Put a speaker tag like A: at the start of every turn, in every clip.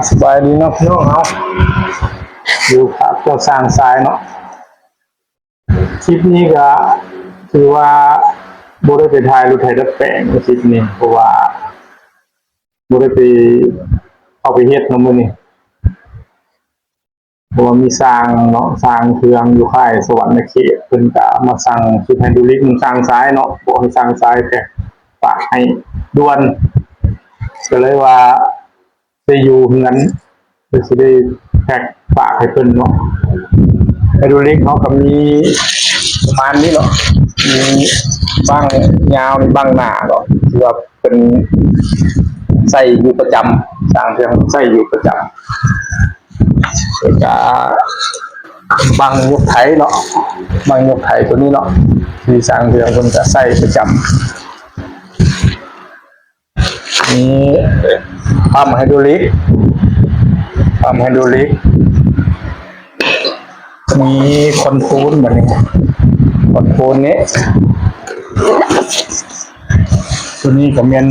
A: สบายดีเนาะพี่น้องเนาะอยู่ภาคก็สร้างสายเนาะคลิปนี้ก็คือว่าบได้ไปถ่ายรถไถดัดแปลงคลิปนี้เพราะว่าบได้ไปเอาไปเฮ็ดน้ำมือนี่เพราะว่ามีสร้างเนาะสร้างเครื่องอยู่ค่ายสวรรค์เขตเพิ่นก็มาสั่งชุดไฮดรอลิกมันสร้างสายเนาะบอกให้สร้างสายแต่ฝากให้ด่วนก็เลยว่าได้อยู่เฮือนก็สิได้แพ็คฝากให้เพิ่นเนาะไฮดรอลิกเขาก็มีประมาณนี้เนาะมีบั้งยาวมีบั้งหน้าเนาะที่ว่าเป็นใส่อยู่ประจำสร้างเครื่องใส่อยู่ประจำแล้วก็บั้งยกไถเนาะบั้งยกไถตัวนี้เนาะที่สร้างเครื่องเพิ่นก็ใส่ประจำนี้ปั๊มไฮดรอลิกมีคอนโทรลแบบนี้คอนโทรลนี้ตัวนี้ก็เป็น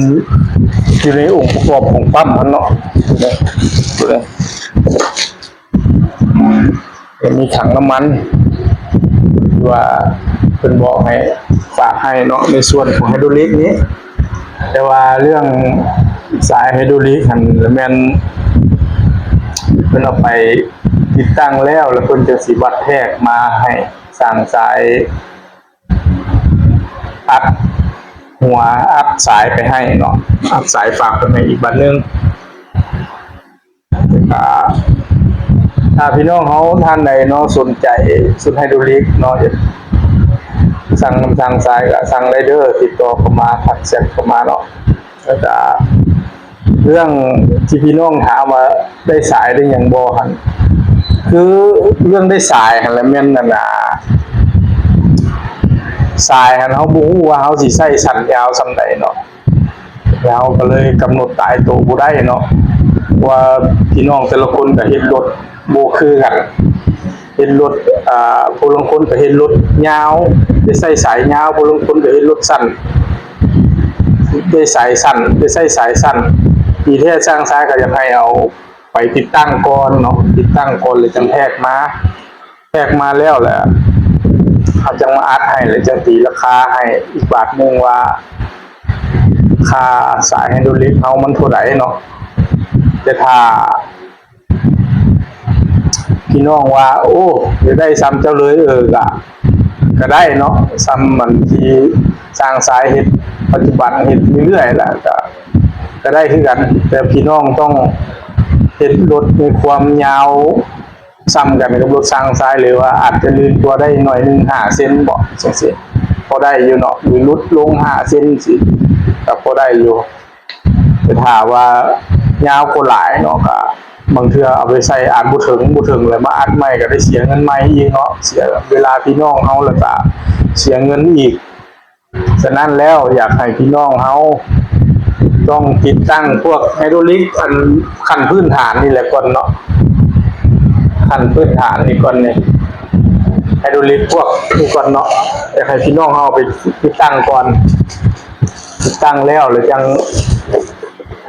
A: อยู่ในองค์ประกอบของปั๊มมันเนาะตัวนี้มีถังน้ำมันว่าเป็นบอกให้ฝากให้เนาะในส่วนของไฮดรอลิกนี้แต่ว่าเรื่องสายไฮดรอลิกหันแม่นเพิ่นเอาไปติดตั้งแล้วเพิ่นจะสิวัดแทกมาให้สร้างสายอัดหัวอัดสายไปให้เนาะอัดสายฝากไปให้อีกบัดนึงถ้าพี่น้องเขาท่านใดเนาะสนใจสุดไฮดรอลิกเนาะสั่งสายก็สั่งไรเดอร์ติดต่อเข้ามาทักแชทเข้ามาเนาะแล้วก็เรื่องที่พี่น้องถามว่าได้สายได้อย่างบ่หันคือเรื่องได้สายหันแล้วแม่นน่ะนะสายหันเขาบ่ฮู้ว่าเขาสิใช้สั้นยาวส่ำใดเนาะแล้วก็เลยกำหนดตายตัวบ่ได้เนาะว่าพี่น้องแต่ละคนก็เฮ็ดรถบ่คือกันเฮ็ดรถผู้ลางคนก็เฮ็ดรถยาวได้ใช้สายยาวผู้ลางคนก็เฮ็ดรถสั้นได้สายสั้นได้ใช้สายสั้นที่แท้สร้างสายก็อยากให้เอาไปติดตั้งก่อนเนาะติดตั้งก่อนเลยจังแทกมาแล้วแหละเขาจังมาอัดให้เลยจะตีราคาให้อีกบาทนึงว่าค่าสายไฮดรอลิกเฮามันเท่าไหร่เนาะแต่ถ้าพี่น้องว่าโอ้จะได้ซ้ำเจ้าเลยก็ได้เนาะซ้ำมันที่สร้างสายเฮ็ดปัจจุบันเฮ็ดเรื่อยๆแหละก็ได้คือกันแต่พี่น้องต้องเฮ็ดรถในความยาวซ้ำกันกับรถสร้างสายหรือว่าอาจจะลื่นตัวได้หน่อยนึง5 เซนบ่จังซี่พอได้อยู่เนาะหรือลดลง5 เซนสิก็พอได้อยู่แต่ถ้าว่ายาวกว่าหลายเนาะก็บางเทื่อเอาไปใส่อัดบ่ถึงแล้วมาอัดใหม่ก็ได้เสียเงินใหม่อีกเนาะเสียเวลาพี่น้องเฮาแล้วก็เสียเงินอีกฉะนั้นแล้วอยากให้พี่น้องเฮาต้องติดตั้งพวกไฮดรอลิกอันขั้นพื้นฐานนี่แหละก่อนเนาะขั้นพื้นฐานนี่ก่อนเนี่ยไฮดรอลิกพวกนี่ก่อนเนาะอยากให้พี่น้องเฮาไปติดตั้งก่อนติดตั้งแล้วหรือจัง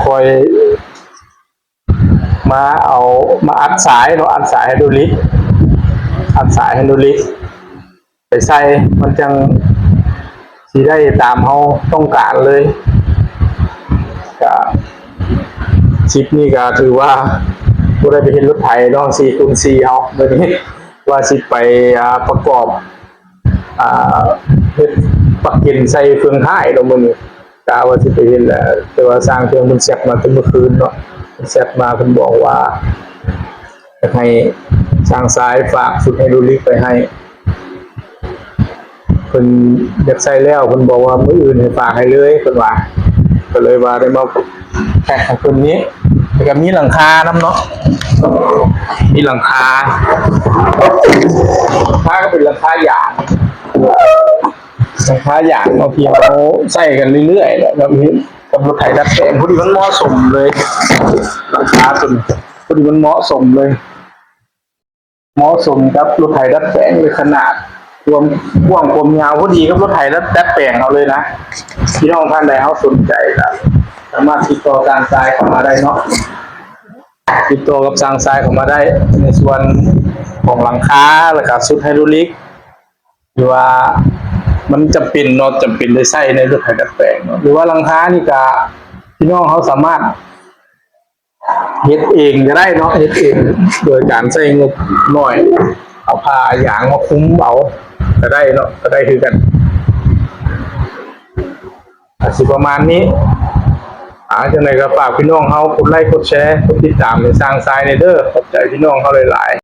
A: คอยมาอัดสายเนาะอัดสายไฮดรอลิกไปใส่มันจังสิได้ตามเขาต้องการเลยก็คลิปนี้ก็ถือว่าบ่ได้ไปเห็นรถไถเนาะ 4x4 เอาเดี๋ยวนี้ว่าสิไปประกอบเฮ็ดปักกินใส่เฟืองท้ายเนาะมื้อนี้กะว่าสิไปเฮ็ดแหละแต่ว่าสร้างเครื่องมันเสร็จมาตั้งเมื่อคืนเนาะเสร็จมาเพิ่นบอกว่าจะให้สร้างสายฝากสุดไฮดรอลิกไปให้เพิ่นอยากใช้แล้วเพิ่นบอกว่ามื้ออื่นให้ฝากให้เลยเพิ่นว่าก็เลยว่าได้มาแพ็คให้เพิ่นนี้แล้วก็มีหลังคานำเนาะมีหลังคาก็เป็นหลังคาหยางเนาะพี่เขาใช้กันเรื่อยๆแล้วมีกับรถไถดัดแปลงพอดีมันเหมาะสมเลยหลังคาตัวนี้พอดีมันเหมาะสมกับรถไถดัดแปลงเลยขนาดความกว้างความยาวพอดีกับรถไถดัดแปลงเอาเลยนะพี่น้องท่านใดเขาสนใจก็สามารถติดต่อการสายเข้ามาได้เนาะ ติดต่อกับสร้างทรายเข้ามาได้ในส่วนของหลังคาแล้วก็ชุดไฮดรอลิกหรือว่ามันจำเป็นเนาะจำเป็นได้ใช้ในรถไถดัดแปลงเนาะหรือว่าหลังคานี่ก็พี่น้องเขาสามารถเฮ็ดเองก็ได้เนาะเฮ็ดเองโดยการใช้งบน้อยเอาผ้ายางมาคลุมเอาก็ได้เนาะก็ได้คือกันสิประมาณนี้จังได๋ก็ฝากพี่น้องเฮากดไลค์กดแชร์กดติดตามให้สร้างทรายในเด้อขอบใจพี่น้องเฮาหลายๆ